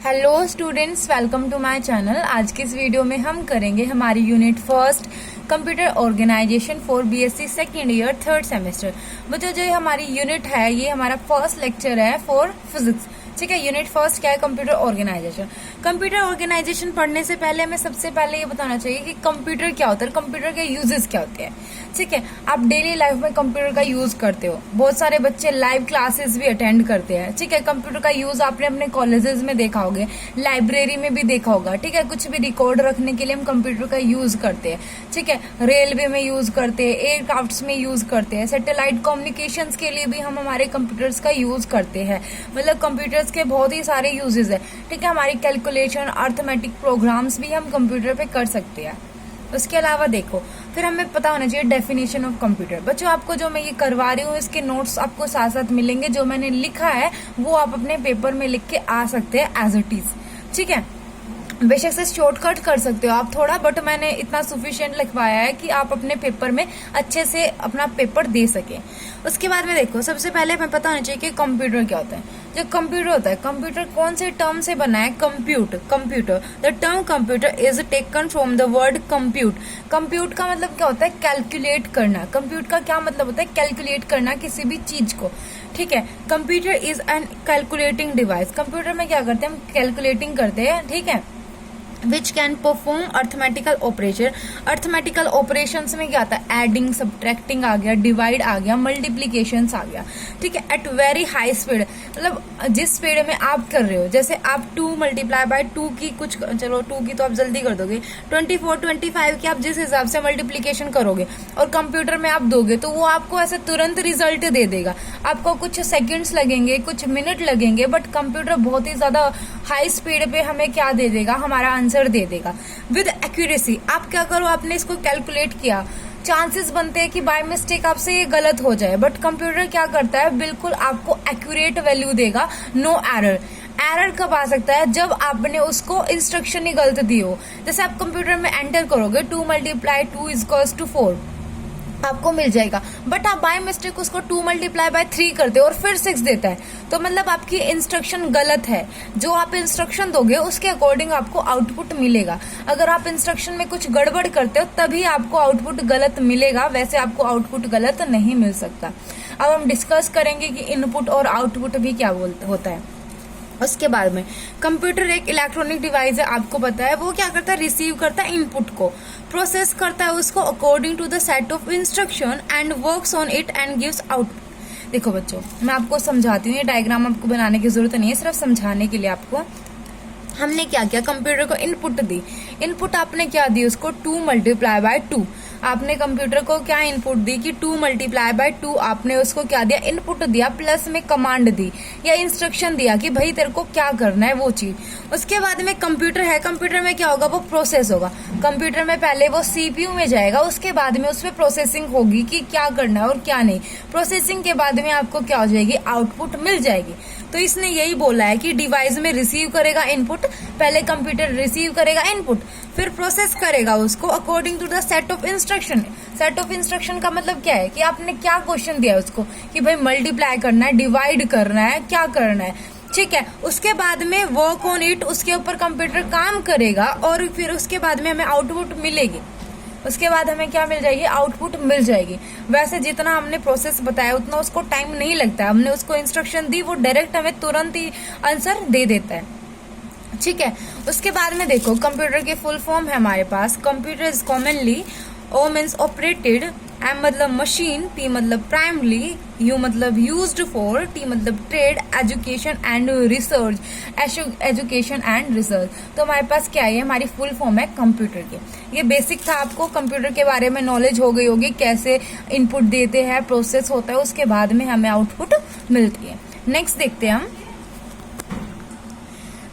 Hello students, welcome to my channel. आज की इस वीडियो में हम करेंगे हमारी unit first computer organisation for BSc second year third semester. बच्चों, जो हमारी यूनिट है ये हमारा फर्स्ट लेक्चर है फॉर फिजिक्स। ठीक है, यूनिट फर्स्ट क्या है? Computer organisation. कंप्यूटर ऑर्गेनाइजेशन पढ़ने से पहले हमें सबसे पहले ये बताना चाहिए कि कंप्यूटर क्या होता है, कंप्यूटर के यूजेस क्या होते हैं। ठीक है, आप डेली लाइफ में कंप्यूटर का यूज करते हो, बहुत सारे बच्चे लाइव क्लासेस भी अटेंड करते हैं। ठीक है, कंप्यूटर का यूज आपने अपने कॉलेजेस में देखा होगा, लाइब्रेरी में भी देखा होगा। ठीक है, कुछ भी रिकॉर्ड रखने के लिए हम कंप्यूटर का यूज करते हैं। ठीक है, रेलवे में यूज करते हैं, एयरक्राफ्ट में यूज करते हैं, सैटेलाइट कम्युनिकेशंस के लिए भी हम हमारे कंप्यूटर्स का यूज करते हैं। मतलब कंप्यूटर्स के बहुत ही सारे यूजेस है। ठीक है, हमारी कैलकुलेशन, अर्थमेटिक प्रोग्राम्स भी हम कंप्यूटर पे कर सकते हैं। उसके अलावा देखो, फिर हमें पता होना चाहिए डेफिनेशन ऑफ कंप्यूटर। बच्चों, आपको जो मैं ये करवा रही हूँ इसके नोट्स आपको साथ साथ मिलेंगे। जो मैंने लिखा है वो आप अपने पेपर में लिख के आ सकते हैं एज इट इज। ठीक है, बेशक से शॉर्टकट कर सकते हो आप थोड़ा, बट मैंने इतना सफिशिएंट लिखवाया है कि आप अपने पेपर में अच्छे से अपना पेपर दे सके। उसके बाद में देखो, सबसे पहले हमें पता होना चाहिए कि कंप्यूटर क्या होता है। जो कंप्यूटर होता है, कंप्यूटर कौन से टर्म से बना है? Computer. The term computer is taken from the word compute. Compute का मतलब क्या होता है? कैलकुलेट करना। कंप्यूट का क्या मतलब होता है? कैलकुलेट करना किसी भी चीज को। ठीक है, computer is an calculating device. Computer में क्या करते हैं? हम कैलकुलेटिंग करते हैं। ठीक है, which can perform arithmetical operation. Arithmetical operation में क्या आता है? एडिंग, सब्ट्रैक्टिंग आ गया, डिवाइड आ गया, मल्टीप्लीकेशन आ गया। ठीक है, एट वेरी हाई स्पीड, मतलब जिस स्पीड में आप कर रहे हो, जैसे आप 2 मल्टीप्लाई बाय 2 की कुछ, चलो 2 की तो आप जल्दी कर दोगे, 24, 25 की आप जिस हिसाब से मल्टीप्लीकेशन करोगे और कंप्यूटर में आप दोगे तो वो आपको ऐसे तुरंत रिजल्ट दे देगा। आपको कुछ सेकेंड्स लगेंगे, कुछ मिनट लगेंगे, बट कंप्यूटर बहुत ही ज्यादा हाई स्पीड पे हमें क्या दे देगा? हमारा आंसर दे देगा विद एक्यूरेसी। आप क्या करो, आपने इसको कैलकुलेट किया, चांसेस बनते हैं कि बाय मिस्टेक आपसे ये गलत हो जाए, बट कंप्यूटर क्या करता है? बिल्कुल आपको एक्यूरेट वैल्यू देगा, नो एरर। एरर कब आ सकता है? जब आपने उसको इंस्ट्रक्शन ही गलत दी हो। जैसे आप कंप्यूटर में एंटर करोगे 2 मल्टीप्लाई 2 इक्वल्स टू 4, आपको मिल जाएगा, बट आप बाय मिस्टेक उसको 2 मल्टीप्लाई बाय 3 करते हो और फिर 6 देता है, तो मतलब आपकी इंस्ट्रक्शन गलत है। जो आप इंस्ट्रक्शन दोगे उसके अकॉर्डिंग आपको आउटपुट मिलेगा। अगर आप इंस्ट्रक्शन में कुछ गड़बड़ करते हो तभी आपको आउटपुट गलत मिलेगा, वैसे आपको आउटपुट गलत नहीं मिल सकता। अब हम डिस्कस करेंगे कि इनपुट और आउटपुट भी क्या होता है। उसके बाद में कंप्यूटर एक इलेक्ट्रॉनिक डिवाइस है, आपको पता है। वो क्या करता है? रिसीव करता है इनपुट को, प्रोसेस करता है उसको according to the set of instruction and works on it and gives output. देखो बच्चों, मैं आपको समझाती हूँ, ये डायग्राम आपको बनाने की जरूरत नहीं है, सिर्फ समझाने के लिए आपको। हमने क्या किया? कंप्यूटर को इनपुट दी। इनपुट आपने क्या दी उसको? 2 मल्टीप्लाई बाय 2। आपने कंप्यूटर को क्या इनपुट दी कि 2 मल्टीप्लाई बाय 2, आपने उसको क्या दिया? इनपुट दिया, प्लस में कमांड दी या इंस्ट्रक्शन दिया कि भाई तेरे को क्या करना है वो चीज। उसके बाद में कंप्यूटर है, कंप्यूटर में क्या होगा? वो प्रोसेस होगा। कंप्यूटर में पहले वो सीपीयू में जाएगा, उसके बाद में उसमें प्रोसेसिंग होगी कि क्या करना है और क्या नहीं। प्रोसेसिंग के बाद में आपको क्या हो जाएगी? आउटपुट मिल जाएगी। तो इसने यही बोला है कि डिवाइस में रिसीव करेगा इनपुट, पहले कंप्यूटर रिसीव करेगा इनपुट, फिर प्रोसेस करेगा उसको according to the set of instruction. Set of instruction का मतलब क्या है? कि आपने क्या क्वेश्चन दिया है उसको कि भाई मल्टीप्लाई करना है, डिवाइड करना है, क्या करना है। ठीक है, उसके बाद में वर्क ऑन इट, उसके ऊपर कंप्यूटर काम करेगा और फिर उसके बाद में हमें आउटपुट मिलेगी। उसके बाद हमें क्या मिल जाएगी? आउटपुट मिल जाएगी। वैसे जितना हमने प्रोसेस बताया उतना उसको टाइम नहीं लगता है। हमने उसको इंस्ट्रक्शन दी, वो डायरेक्ट हमें तुरंत ही आंसर दे देता है। ठीक है, उसके बाद में देखो, कंप्यूटर के फुल फॉर्म है हमारे पास। Computer is commonly, O means operated, M मतलब मशीन, पी मतलब प्राइमरी, यू मतलब यूज्ड फॉर, टी मतलब trade, education and research, education and research. तो हमारे पास क्या है? हमारी फुल फॉर्म है कंप्यूटर की। ये बेसिक था, आपको कंप्यूटर के बारे में नॉलेज हो गई होगी, कैसे इनपुट देते हैं, प्रोसेस होता है, उसके बाद में हमें आउटपुट मिलती है। नेक्स्ट देखते हैं हम।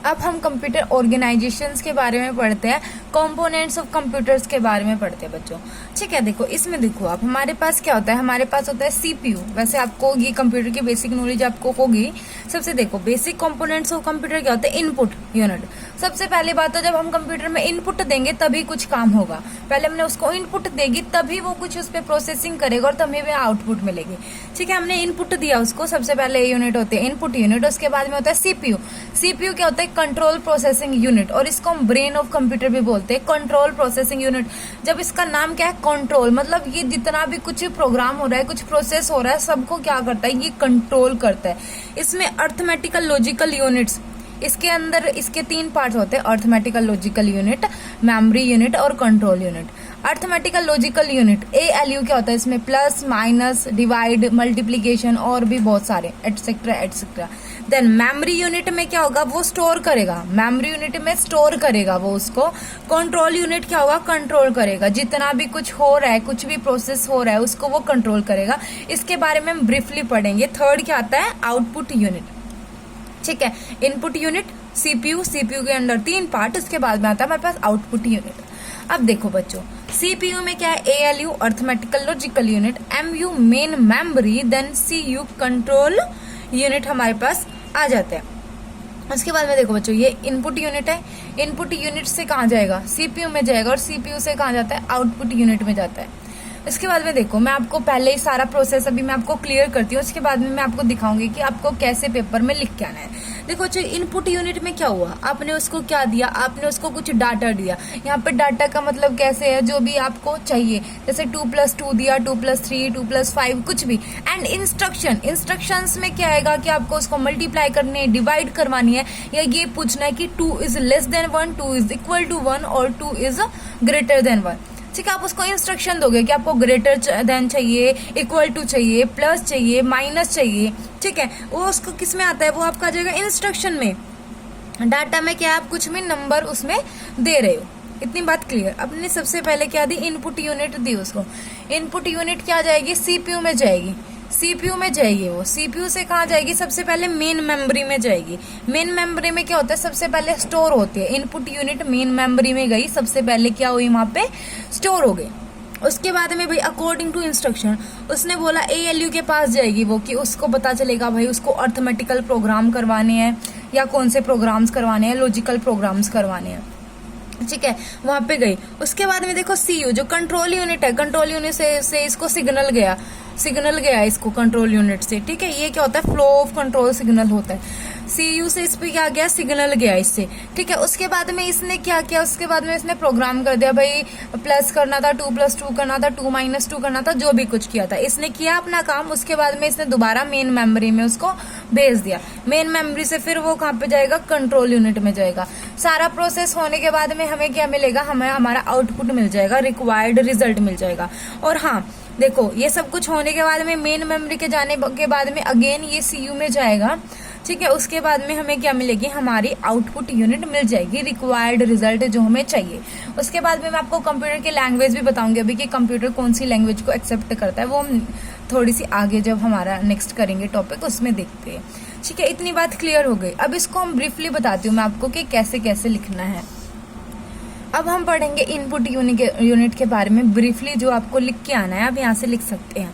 अब हम कंप्यूटर ऑर्गेनाइजेशंस के बारे में पढ़ते हैं। कंपोनेंट्स ऑफ कंप्यूटर्स के बारे में पढ़ते हैं बच्चों। ठीक है, देखो इसमें देखो आप, हमारे पास क्या होता है, हमारे पास होता है सीपीयू। वैसे आपको ये कंप्यूटर की बेसिक नॉलेज आपको होगी। सबसे देखो बेसिक कंपोनेंट्स ऑफ कंप्यूटर क्या होते हैं, इनपुट यूनिट। सबसे पहली बात तो जब हम कंप्यूटर में इनपुट देंगे तभी कुछ काम होगा। पहले हमने उसको इनपुट देगी तभी वो कुछ उस पर प्रोसेसिंग करेगा और तभी हमें आउटपुट मिलेगी। ठीक है, हमने इनपुट दिया उसको, सबसे पहले यूनिट होते हैं इनपुट यूनिट। उसके बाद में होता है सीपीयू। सीपीयू क्या होता है, कंट्रोल प्रोसेसिंग यूनिट, और इसको हम ब्रेन ऑफ कंप्यूटर भी बोलते हैं, कंट्रोल प्रोसेसिंग यूनिट। जब इसका नाम क्या है, कंट्रोल, मतलब ये जितना भी कुछ प्रोग्राम हो रहा है, कुछ प्रोसेस हो रहा है, सबको क्या करता है, ये कंट्रोल करता है। इसमें अर्थमेटिकल लॉजिकल यूनिट्स, इसके अंदर इसके 3 पार्ट्स होते हैं, arithmetical logical unit, memory unit और control unit. Arithmetical logical unit ALU क्या होता है, इसमें प्लस माइनस डिवाइड मल्टीप्लीकेशन और भी बहुत सारे etcetera etcetera. Then memory unit में क्या होगा, वो स्टोर करेगा, मेमोरी यूनिट में स्टोर करेगा वो उसको। कंट्रोल यूनिट क्या होगा, कंट्रोल करेगा, जितना भी कुछ हो रहा है, कुछ भी प्रोसेस हो रहा है उसको वो कंट्रोल करेगा। इसके बारे में हम ब्रीफली पढ़ेंगे। थर्ड क्या आता है, आउटपुट यूनिट। ठीक है, इनपुट यूनिट सीपीयू, सीपीयू के अंदर 3 पार्ट, उसके बाद में आता है हमारे पास आउटपुट यूनिट। अब देखो बच्चों, सीपीयू में क्या है, ALU arithmetical logical unit, MU main memory, then CU control unit हमारे पास आ जाता है। उसके बाद में देखो बच्चों, ये इनपुट यूनिट है, इनपुट यूनिट से कहाँ जाएगा, सीपीयू में जाएगा, और सीपीयू से कहाँ जाता है, आउटपुट यूनिट में जाता है। इसके बाद में देखो, मैं आपको पहले ही सारा प्रोसेस अभी मैं आपको क्लियर करती हूँ, उसके बाद में मैं आपको दिखाऊंगी कि आपको कैसे पेपर में लिख के आना है। देखो बच्चों, इनपुट यूनिट में क्या हुआ, आपने उसको क्या दिया, आपने उसको कुछ डाटा दिया। यहाँ पे डाटा का मतलब कैसे है, जो भी आपको चाहिए, जैसे 2+2 दिया, 2+3, 2+5, कुछ भी। एंड इंस्ट्रक्शंस में क्या आएगा कि आपको उसको मल्टीप्लाई करनी है, डिवाइड करवानी है, या ये पूछना है कि 2 is less than 1, 2 is equal to 1 और 2 इज ग्रेटर देन 1। ठीक है, आप उसको इंस्ट्रक्शन दोगे कि आपको ग्रेटर देन चाहिए, इक्वल टू चाहिए, प्लस चाहिए, माइनस चाहिए। ठीक है, वो उसको किस में आता है, वो आपका आ जाएगा इंस्ट्रक्शन में। डाटा में क्या है, आप कुछ भी नंबर उसमें दे रहे हो। इतनी बात क्लियर। अपने सबसे पहले क्या दी, इनपुट यूनिट दी उसको। इनपुट यूनिट क्या जाएगी, सीपीयू में जाएगी, सीपीयू में जाएगी वो। सीपीयू से कहाँ जाएगी, सबसे पहले मेन मेमोरी में जाएगी। मेन मेमोरी में क्या होता है, सबसे पहले स्टोर होती है। इनपुट यूनिट मेन मेमोरी में गई, सबसे पहले क्या हुई, वहां पे स्टोर हो गई। उसके बाद में भाई अकॉर्डिंग टू इंस्ट्रक्शन उसने बोला ALU के पास जाएगी वो, कि उसको पता चलेगा भाई उसको अर्थमेटिकल प्रोग्राम करवाने हैं या कौन से प्रोग्राम्स करवाने हैं, लॉजिकल प्रोग्राम्स करवाने हैं। ठीक है, वहां पे गई। उसके बाद में देखो CU जो कंट्रोल यूनिट है, कंट्रोल यूनिट से इसको सिग्नल गया इसको कंट्रोल यूनिट से। ठीक है, ये क्या होता है, फ्लो ऑफ कंट्रोल सिग्नल होता है। CU से इस पे क्या गया, सिग्नल गया इससे। ठीक है, उसके बाद में इसने क्या किया, उसके बाद में इसने प्रोग्राम कर दिया, भाई प्लस करना था, 2+2 करना था, 2-2 करना था, जो भी कुछ किया था इसने किया अपना काम। उसके बाद में इसने दोबारा मेन मेमोरी में उसको भेज दिया। मेन मेमोरी से फिर वो कहाँ पे जाएगा, कंट्रोल यूनिट में जाएगा। सारा प्रोसेस होने के बाद में हमें क्या मिलेगा, हमें हमारा आउटपुट मिल जाएगा, रिक्वायर्ड रिजल्ट मिल जाएगा। और हाँ देखो, ये सब कुछ होने के बाद में मेन मेमोरी के जाने के बाद में अगेन ये CU में जाएगा। ठीक है, उसके बाद में हमें क्या मिलेगी, हमारी आउटपुट यूनिट मिल जाएगी, रिक्वायर्ड रिजल्ट जो हमें चाहिए। उसके बाद में मैं आपको कंप्यूटर की लैंग्वेज भी बताऊंगी अभी, कि कंप्यूटर कौन सी लैंग्वेज को एक्सेप्ट करता है, वो हम थोड़ी सी आगे जब हमारा नेक्स्ट करेंगे टॉपिक उसमें देखते हैं। ठीक है, इतनी बात क्लियर हो गई। अब इसको हम ब्रीफली बताती हूँ मैं आपको कि कैसे कैसे लिखना है। अब हम पढ़ेंगे इनपुट यूनिट के बारे में ब्रीफली, जो आपको लिख के आना है, आप यहाँ से लिख सकते हैं।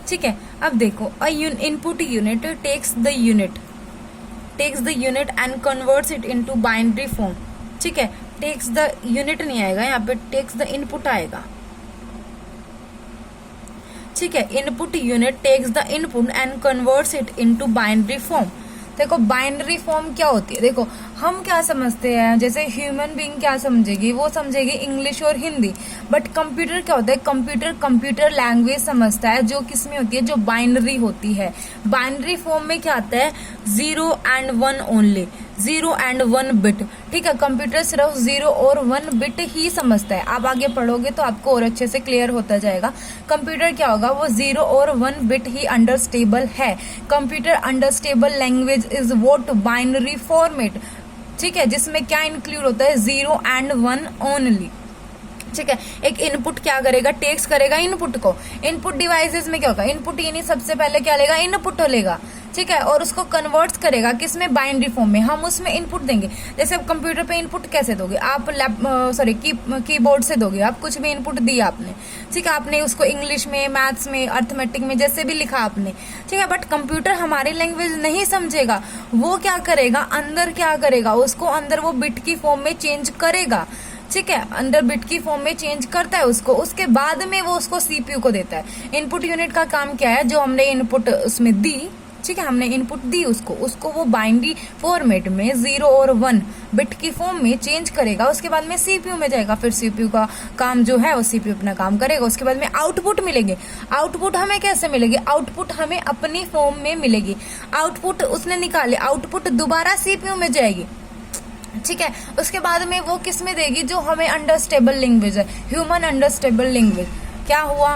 ठीक है, अब देखो, input unit takes the unit and converts it into binary form. ठीक है, टेक्स द यूनिट नहीं आएगा यहाँ पे, टेक्स द इनपुट आएगा। ठीक है, input unit takes the input and converts it into binary form. देखो बाइनरी फॉर्म क्या होती है, देखो हम क्या समझते हैं, जैसे ह्यूमन बीइंग क्या समझेगी, वो समझेगी इंग्लिश और हिंदी। बट कंप्यूटर क्या होता है, कंप्यूटर लैंग्वेज समझता है, जो किसमें होती है, जो बाइनरी होती है। बाइनरी फॉर्म में क्या आता है, 0 and 1 ओनली, 0 and 1 बिट। ठीक है, कंप्यूटर सिर्फ 0 और 1 बिट ही समझता है। आप आगे पढ़ोगे तो आपको और अच्छे से क्लियर होता जाएगा। कंप्यूटर क्या होगा, वो 0 और 1 बिट ही अंडरस्टेबल है। Computer understandable language is what, binary format. ठीक है, जिसमें क्या इंक्लूड होता है, 0 and 1 ओनली। ठीक है, एक इनपुट क्या करेगा, टेक्स करेगा इनपुट को। इनपुट डिवाइसेस में क्या होगा, इनपुट यानी सबसे पहले क्या लेगा, इनपुट लेगा। ठीक है, और उसको कन्वर्ट्स करेगा किसमें, बाइनरी फॉर्म में। हम उसमें इनपुट देंगे। जैसे अब कंप्यूटर पे इनपुट कैसे दोगे आप, कीबोर्ड से दोगे आप। कुछ भी इनपुट दिया आपने, ठीक है, आपने उसको इंग्लिश में, मैथ्स में, अर्थमेटिक में जैसे भी लिखा आपने, ठीक है, बट कंप्यूटर हमारी लैंग्वेज नहीं समझेगा। वो क्या करेगा, अंदर क्या करेगा, उसको अंदर वो बिट की फॉर्म में चेंज करेगा। ठीक है, अंदर बिट की फॉर्म में चेंज करता है उसको, उसके बाद में वो उसको सीपीयू को देता है। इनपुट यूनिट का काम क्या है, जो हमने इनपुट उसमें दी, ठीक है, हमने इनपुट दी उसको वो बाइनरी फॉर्मेट में 0 और 1 बिट की फॉर्म में चेंज करेगा। उसके बाद में सीपीयू में जाएगा। फिर सीपीयू का काम जो है वो सीपीयू अपना काम करेगा। उसके बाद में आउटपुट मिलेंगे। आउटपुट हमें कैसे मिलेगी, आउटपुट हमें अपनी फॉर्म में मिलेगी। आउटपुट उसने निकाले, आउटपुट दोबारा सीपीयू में जाएगी। ठीक है, उसके बाद में वो किस में देगी, जो हमें अंडरस्टेबल लैंग्वेज है, ह्यूमन अंडरस्टेबल लैंग्वेज। क्या हुआ,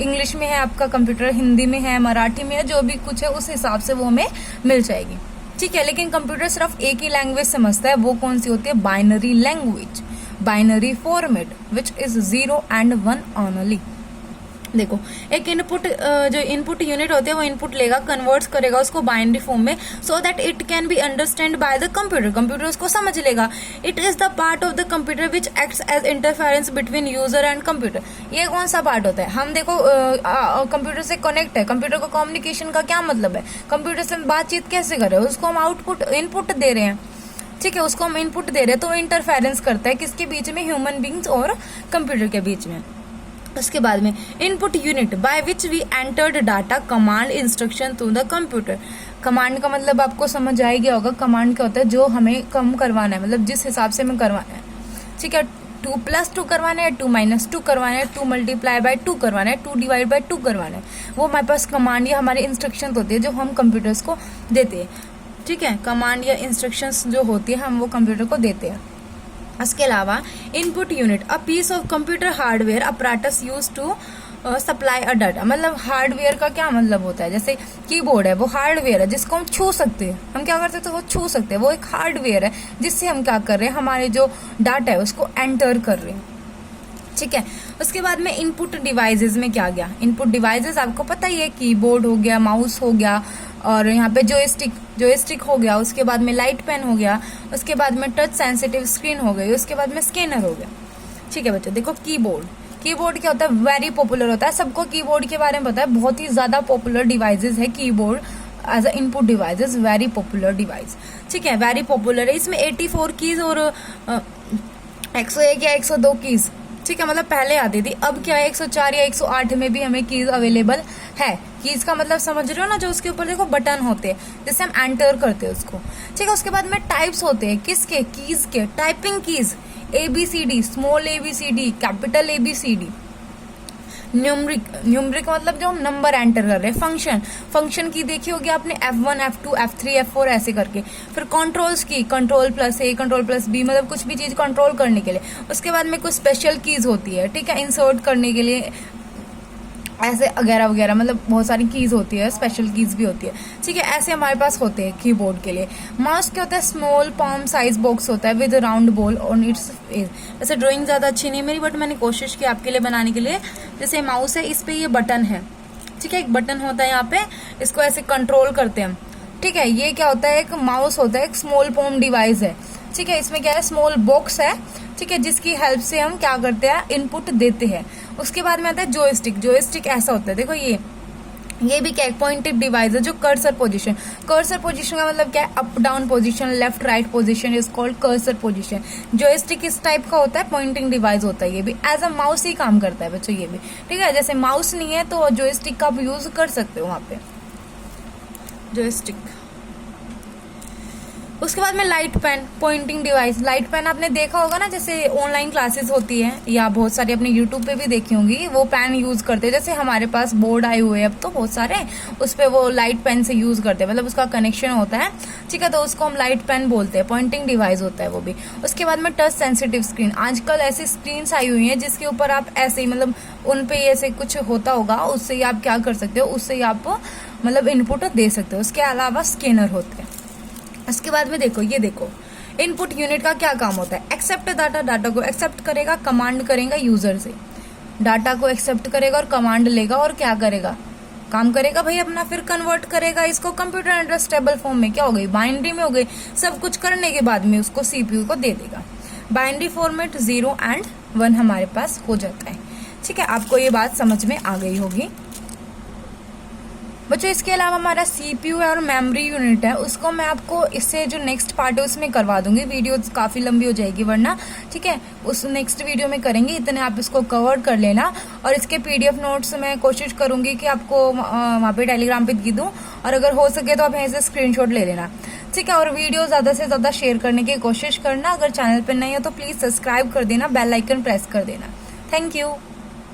इंग्लिश में है आपका कंप्यूटर, हिंदी में है, मराठी में है, जो भी कुछ है उस हिसाब से वो हमें मिल जाएगी। ठीक है, लेकिन कंप्यूटर सिर्फ एक ही लैंग्वेज समझता है। वो कौन सी होती है, binary language, binary format which is 0 and 1 only. देखो, एक इनपुट जो इनपुट यूनिट होती है वो इनपुट लेगा, कन्वर्ट्स करेगा उसको बाइनरी फॉर्म में, so that it can be understand by the computer. Computer उसको समझ लेगा। It is the part of the computer which acts as interference between user and computer. ये कौन सा पार्ट होता है, हम देखो कंप्यूटर से कनेक्ट है। कंप्यूटर को कम्युनिकेशन का क्या मतलब है, कंप्यूटर से बातचीत कैसे कर रहे हैं, उसको हम आउटपुट इनपुट दे रहे हैं। ठीक है, उसको हम इनपुट दे रहे हैं, तो इंटरफेरेंस करता है किसके बीच में, ह्यूमन बींग्स और कंप्यूटर के बीच में। उसके बाद में input unit by which we entered data, command, instruction to the computer. Command का मतलब आपको समझ आ गया होगा। कमांड क्या होता है, जो हमें कम करवाना है, मतलब जिस हिसाब से हमें करवाना है। ठीक है, 2+2 करवाना है, 2-2 करवाना है, 2 × 2 करवाना है, 2 ÷ 2 करवाना है। वो हमारे पास कमांड या हमारे इंस्ट्रक्शन होती है जो हम कंप्यूटर्स को देते हैं। ठीक है, कमांड या इंस्ट्रक्शंस जो होती है हम वो कंप्यूटर को देते हैं। इसके अलावा input unit, a piece of computer hardware apparatus use to supply a data. मतलब हार्डवेयर का क्या मतलब होता है, जैसे कीबोर्ड है वो हार्डवेयर है जिसको हम छू सकते हैं। हम क्या कर सकते हैं, वो छू सकते हैं। वो एक हार्डवेयर है जिससे हम क्या कर रहे हैं, हमारे जो डाटा है उसको एंटर कर रहे हैं। ठीक है, उसके बाद में इनपुट डिवाइसेस में क्या गया, इनपुट डिवाइसेस आपको पता ही है, कीबोर्ड हो गया, माउस हो गया, और यहाँ पे जोयस्टिक हो गया। उसके बाद में लाइट पेन हो गया। उसके बाद में टच सेंसिटिव स्क्रीन हो गई। उसके बाद में स्कैनर हो गया। ठीक है बच्चों, देखो कीबोर्ड क्या होता है, वेरी पॉपुलर होता है। सबको कीबोर्ड के बारे में पता है, बहुत ही ज्यादा पॉपुलर डिवाइसेस है keyboard as a input devices, very popular device. ठीक है, वेरी पॉपुलर है। इसमें 84 कीज और 101 या 102 कीज, ठीक है, मतलब पहले आती थी। अब क्या है, 104 या 108 में भी हमें कीज अवेलेबल है। कीज का मतलब समझ रहे हो ना, जो उसके ऊपर देखो बटन होते हैं जिससे हम एंटर करते हैं उसको। ठीक है, उसके बाद में टाइप्स होते हैं किसके, कीज के, typing keys, ABCD, small ABCD, capital ABCD। Numeric मतलब जो हम नंबर एंटर कर रहे हैं। फंक्शन की देखी होगी आपने, F1, F2, F3, F4 ऐसे करके। फिर कंट्रोल्स की, Ctrl+A, Ctrl+B, मतलब कुछ भी चीज कंट्रोल करने के लिए। उसके बाद में कुछ स्पेशल कीज होती है, ठीक है, इंसर्ट करने के लिए, ऐसे वगैरह वगैरह, मतलब बहुत सारी कीज होती है, स्पेशल कीज भी होती है। ठीक है, ऐसे हमारे पास होते हैं कीबोर्ड के लिए। माउस क्या होता है, स्मॉल पाम साइज बॉक्स होता है with round ball on its face. वैसे ड्राइंग ज्यादा अच्छी नहीं मेरी, बट मैंने कोशिश की आपके लिए बनाने के लिए। जैसे माउस है, इस पे ये बटन है, ठीक है, एक बटन होता है यहाँ पे, इसको ऐसे कंट्रोल करते हैं हम। ठीक है, ये क्या होता है, एक माउस होता है, एक स्मॉल पाम डिवाइस है। ठीक है, इसमें क्या है, स्मॉल बॉक्स है, ठीक है, जिसकी हेल्प से हम क्या करते हैं, इनपुट देते हैं। उसके बाद में आता है जोयस्टिक ऐसा होता है, देखो ये भी क्या है, पॉइंटेड डिवाइस है, जो कर्सर पोजीशन का मतलब क्या है, up down position, left right position is called cursor position. Joystick इस टाइप का होता है, पॉइंटिंग डिवाइस होता है। ये भी एज अ माउस ही काम करता है बच्चों, ये भी। ठीक है, जैसे माउस नहीं है तो जोयस्टिक का आप यूज कर सकते हो वहां पे, जोयस्टिक। उसके बाद में light pen, pointing device. Light pen आपने देखा होगा ना, जैसे ऑनलाइन क्लासेस होती है या बहुत सारी अपने यूट्यूब पे भी देखी होंगी, वो पेन यूज करते हैं। जैसे हमारे पास बोर्ड आए हुए हैं अब तो बहुत सारे, उस पर वो लाइट पेन से यूज करते हैं, मतलब उसका कनेक्शन होता है। ठीक है, तो उसको हम लाइट पेन बोलते हैं, पॉइंटिंग डिवाइस होता है वो भी। उसके बाद में टच सेंसिटिव स्क्रीन। आजकल ऐसी स्क्रीन आई हुई है जिसके ऊपर आप ऐसे ही, मतलब उन पे ऐसे कुछ होता होगा, उससे ही आप क्या कर सकते हो, उससे ही आप मतलब इनपुट दे सकते हो। उसके अलावा स्कैनर होते हैं। इसके बाद में देखो, ये देखो, इनपुट यूनिट का क्या काम होता है, एक्सेप्ट डाटा को एक्सेप्ट करेगा, कमांड करेगा यूजर से, डाटा को एक्सेप्ट करेगा और कमांड लेगा और क्या करेगा, काम करेगा भाई अपना, फिर कन्वर्ट करेगा इसको कंप्यूटर अंडरस्टैंडेबल फॉर्म में, क्या हो गई, बाइनरी में हो गई। सब कुछ करने के बाद में उसको सीपीयू को दे देगा। बाइनरी फॉर्मेट 0 एंड 1 हमारे पास हो जाता है। ठीक है, आपको ये बात समझ में आ गई होगी बच्चों। इसके अलावा हमारा सीपीयू और मेमोरी यूनिट है, उसको मैं आपको इससे जो नेक्स्ट पार्ट है उसमें करवा दूंगी। वीडियो काफी लंबी हो जाएगी वरना, ठीक है, उस नेक्स्ट वीडियो में करेंगे। इतने आप इसको कवर कर लेना, और इसके पीडीएफ नोट्स मैं कोशिश करूंगी कि आपको वहाँ पे टेलीग्राम पे दे दूं, और अगर हो सके तो आप यहीं से स्क्रीनशॉट ले लेना। ठीक है, और वीडियो ज्यादा से ज्यादा शेयर करने की कोशिश करना। अगर चैनल पर नहीं हो तो प्लीज सब्सक्राइब कर देना, बेल आइकन प्रेस कर देना। Thank you.